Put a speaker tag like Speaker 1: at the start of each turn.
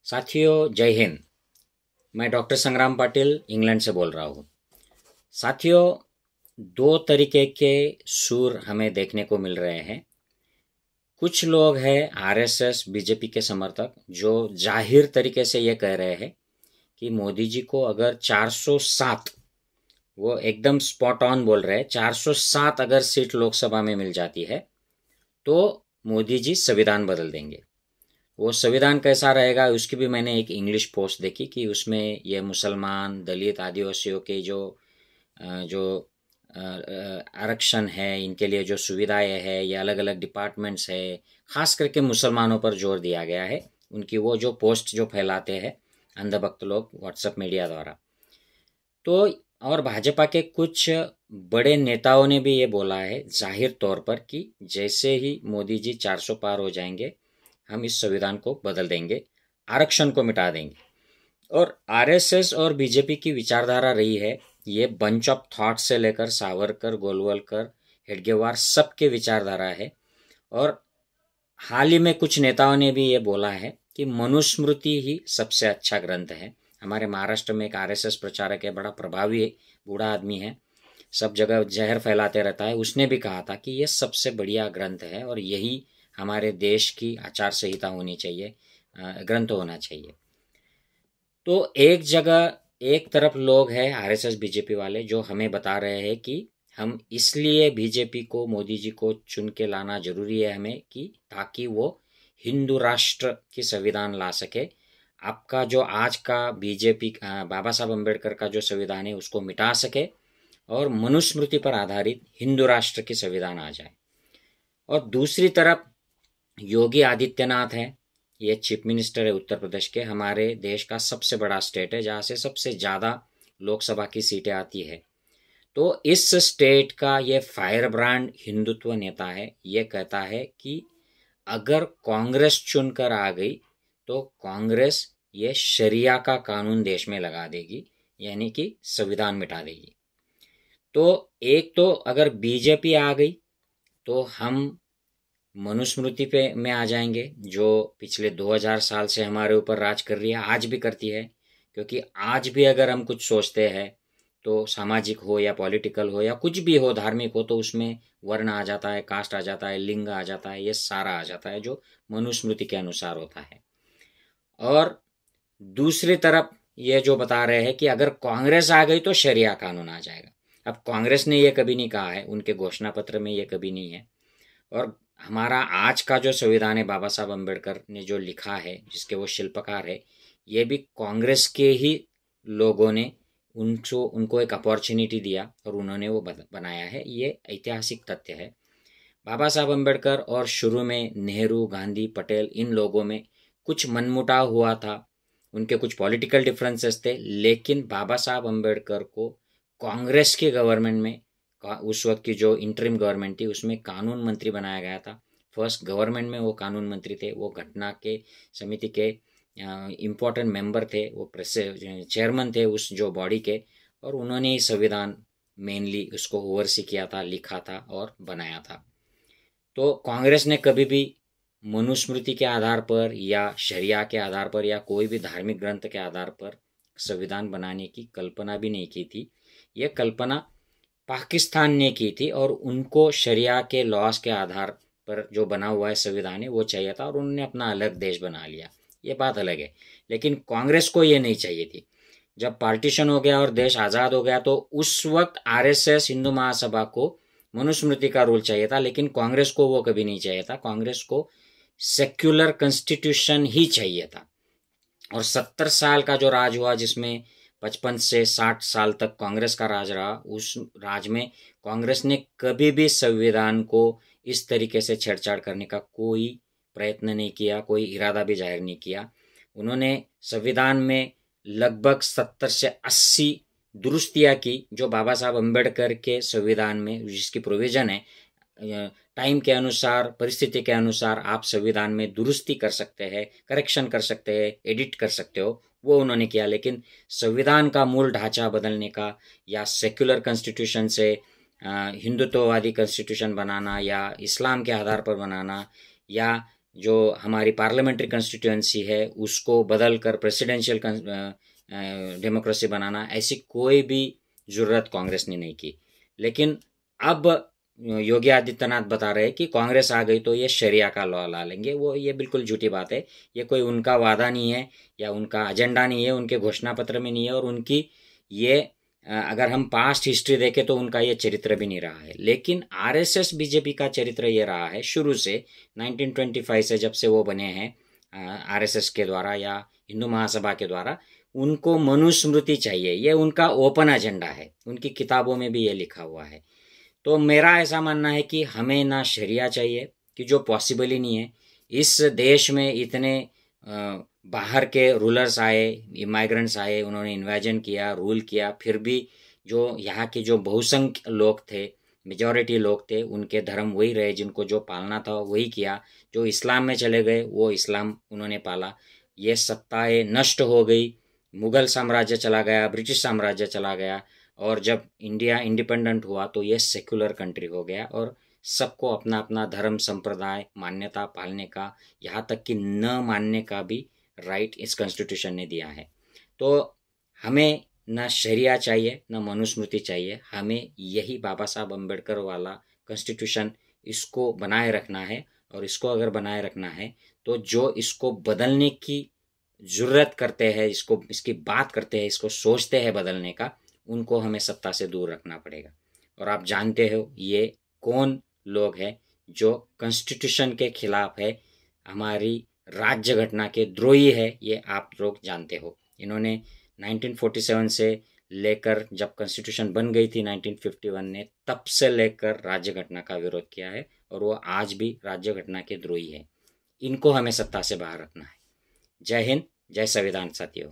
Speaker 1: साथियों जय हिंद। मैं डॉक्टर संग्राम पाटिल इंग्लैंड से बोल रहा हूँ। साथियों, दो तरीके के सुर हमें देखने को मिल रहे हैं। कुछ लोग हैं आरएसएस बीजेपी के समर्थक जो जाहिर तरीके से ये कह रहे हैं कि मोदी जी को अगर 407, वो एकदम स्पॉट ऑन बोल रहे हैं, 407 अगर सीट लोकसभा में मिल जाती है तो मोदी जी संविधान बदल देंगे। वो संविधान कैसा रहेगा उसकी भी मैंने एक इंग्लिश पोस्ट देखी कि उसमें ये मुसलमान, दलित, आदिवासियों के जो आरक्षण है, इनके लिए जो सुविधाएं है, ये अलग अलग डिपार्टमेंट्स है, खास करके मुसलमानों पर जोर दिया गया है। उनकी वो जो पोस्ट जो फैलाते हैं अंधभक्त लोग व्हाट्सएप मीडिया द्वारा। तो और भाजपा के कुछ बड़े नेताओं ने भी ये बोला है जाहिर तौर पर कि जैसे ही मोदी जी 400 पार हो जाएंगे हम इस संविधान को बदल देंगे, आरक्षण को मिटा देंगे। और आरएसएस और बीजेपी की विचारधारा रही है, ये बंच ऑफ थॉट से लेकर सावरकर, गोलवलकर, हेडगेवार सबके विचारधारा है। और हाल ही में कुछ नेताओं ने भी ये बोला है कि मनुस्मृति ही सबसे अच्छा ग्रंथ है। हमारे महाराष्ट्र में एक आरएसएस प्रचारक है, बड़ा प्रभावी बूढ़ा आदमी है, सब जगह जहर फैलाते रहता है। उसने भी कहा था कि ये सबसे बढ़िया ग्रंथ है और यही हमारे देश की आचार संहिता होनी चाहिए, ग्रंथ होना चाहिए। तो एक जगह एक तरफ लोग हैं आरएसएस बीजेपी वाले जो हमें बता रहे हैं कि हम इसलिए बीजेपी को, मोदी जी को चुन के लाना जरूरी है हमें कि ताकि वो हिंदू राष्ट्र की संविधान ला सके। आपका जो आज का बीजेपी बाबा साहब अम्बेडकर का जो संविधान है उसको मिटा सके और मनुस्मृति पर आधारित हिंदू राष्ट्र की संविधान आ जाए। और दूसरी तरफ योगी आदित्यनाथ हैं, ये चीफ मिनिस्टर है उत्तर प्रदेश के, हमारे देश का सबसे बड़ा स्टेट है जहाँ से सबसे ज़्यादा लोकसभा की सीटें आती है। तो इस स्टेट का ये फायर ब्रांड हिंदुत्व नेता है। ये कहता है कि अगर कांग्रेस चुनकर आ गई तो कांग्रेस ये शरिया का कानून देश में लगा देगी, यानी कि संविधान मिटा देगी। तो एक तो अगर बीजेपी आ गई तो हम मनुस्मृति पे में आ जाएंगे जो पिछले 2000 साल से हमारे ऊपर राज कर रही है, आज भी करती है। क्योंकि आज भी अगर हम कुछ सोचते हैं तो सामाजिक हो या पॉलिटिकल हो या कुछ भी हो, धार्मिक हो, तो उसमें वर्ण आ जाता है, कास्ट आ जाता है, लिंग आ जाता है, ये सारा आ जाता है जो मनुस्मृति के अनुसार होता है। और दूसरी तरफ ये जो बता रहे हैं कि अगर कांग्रेस आ गई तो शरिया कानून आ जाएगा। अब कांग्रेस ने ये कभी नहीं कहा है, उनके घोषणा पत्र में ये कभी नहीं है। और हमारा आज का जो संविधान है, बाबा साहब अम्बेडकर ने जो लिखा है, जिसके वो शिल्पकार है, ये भी कांग्रेस के ही लोगों ने उनको एक अपॉर्चुनिटी दिया और उन्होंने वो बनाया है। ये ऐतिहासिक तथ्य है। बाबा साहब अम्बेडकर और शुरू में नेहरू, गांधी, पटेल, इन लोगों में कुछ मनमुटाव हुआ था, उनके कुछ पॉलिटिकल डिफरेंसेस थे, लेकिन बाबा साहब अम्बेडकर को कांग्रेस की गवर्नमेंट में, उस वक्त की जो इंटरिम गवर्नमेंट थी उसमें कानून मंत्री बनाया गया था। फर्स्ट गवर्नमेंट में वो कानून मंत्री थे, वो घटना के समिति के इम्पोर्टेंट मेंबर थे, वो चेयरमैन थे उस जो बॉडी के, और उन्होंने ही संविधान मेनली उसको ओवरसी किया था, लिखा था और बनाया था। तो कांग्रेस ने कभी भी मनुस्मृति के आधार पर या शरिया के आधार पर या कोई भी धार्मिक ग्रंथ के आधार पर संविधान बनाने की कल्पना भी नहीं की थी। ये कल्पना पाकिस्तान ने की थी और उनको शरिया के लॉस के आधार पर जो बना हुआ है संविधान है वो चाहिए था और उन्होंने अपना अलग देश बना लिया, ये बात अलग है। लेकिन कांग्रेस को ये नहीं चाहिए थी। जब पार्टीशन हो गया और देश आज़ाद हो गया तो उस वक्त आरएसएस, हिंदू महासभा को मनुस्मृति का रूल चाहिए था, लेकिन कांग्रेस को वो कभी नहीं चाहिए था। कांग्रेस को सेक्युलर कॉन्स्टिट्यूशन ही चाहिए था। और 70 साल का जो राज हुआ, जिसमें 55 से 60 साल तक कांग्रेस का राज रहा, उस राज में कांग्रेस ने कभी भी संविधान को इस तरीके से छेड़छाड़ करने का कोई प्रयत्न नहीं किया, कोई इरादा भी जाहिर नहीं किया। उन्होंने संविधान में लगभग 70 से 80 दुरुस्तियाँ की जो बाबा साहब अम्बेडकर के संविधान में जिसकी प्रोविज़न है, टाइम के अनुसार, परिस्थिति के अनुसार आप संविधान में दुरुस्ती कर सकते हैं, करेक्शन कर सकते हैं, एडिट कर सकते हो, वो उन्होंने किया। लेकिन संविधान का मूल ढांचा बदलने का या सेक्युलर कॉन्स्टिट्यूशन से हिंदुत्ववादी कॉन्स्टिट्यूशन बनाना या इस्लाम के आधार पर बनाना या जो हमारी पार्लियामेंट्री कंस्टिट्यूएंसी है उसको बदल कर प्रेसिडेंशियल डेमोक्रेसी बनाना, ऐसी कोई भी ज़रूरत कांग्रेस ने नहीं की। लेकिन अब योगी आदित्यनाथ बता रहे हैं कि कांग्रेस आ गई तो ये शरिया का लॉ ला लेंगे। ये बिल्कुल झूठी बात है। ये कोई उनका वादा नहीं है या उनका एजेंडा नहीं है, उनके घोषणा पत्र में नहीं है, और उनकी ये अगर हम पास्ट हिस्ट्री देखें तो उनका ये चरित्र भी नहीं रहा है। लेकिन आरएसएस बीजेपी का चरित्र ये रहा है शुरू से, 1925 से जब से वो बने हैं आरएसएस के द्वारा या हिंदू महासभा के द्वारा, उनको मनुस्मृति चाहिए। ये उनका ओपन एजेंडा है, उनकी किताबों में भी ये लिखा हुआ है। तो मेरा ऐसा मानना है कि हमें ना शरिया चाहिए, कि जो पॉसिबल ही नहीं है। इस देश में इतने बाहर के रूलर्स आए, इमाइग्रेंट्स आए, उन्होंने इन्वेजन किया, रूल किया, फिर भी जो यहाँ के जो बहुसंख्य लोग थे, मेजॉरिटी लोग थे, उनके धर्म वही रहे, जिनको जो पालना था वही किया। जो इस्लाम में चले गए वो इस्लाम उन्होंने पाला। ये सत्ताएं नष्ट हो गई, मुग़ल साम्राज्य चला गया, ब्रिटिश साम्राज्य चला गया, और जब इंडिया इंडिपेंडेंट हुआ तो ये सेक्युलर कंट्री हो गया, और सबको अपना अपना धर्म संप्रदाय मान्यता पालने का, यहाँ तक कि न मानने का भी राइट इस कॉन्स्टिट्यूशन ने दिया है। तो हमें न शरिया चाहिए न मनुस्मृति चाहिए, हमें यही बाबा साहब अम्बेडकर वाला कॉन्स्टिट्यूशन इसको बनाए रखना है। और इसको अगर बनाए रखना है तो जो इसको बदलने की ज़रूरत करते हैं, इसकी बात करते हैं, इसको सोचते हैं बदलने का, उनको हमें सत्ता से दूर रखना पड़ेगा। और आप जानते हो ये कौन लोग हैं जो कॉन्स्टिट्यूशन के खिलाफ है, हमारी राज्य घटना के द्रोही है, ये आप लोग जानते हो। इन्होंने 1947 से लेकर जब कॉन्स्टिट्यूशन बन गई थी 1951 ने, तब से लेकर राज्य घटना का विरोध किया है, और वो आज भी राज्य घटना के द्रोही है। इनको हमें सत्ता से बाहर रखना है। जय हिंद, जय संविधान साथियों।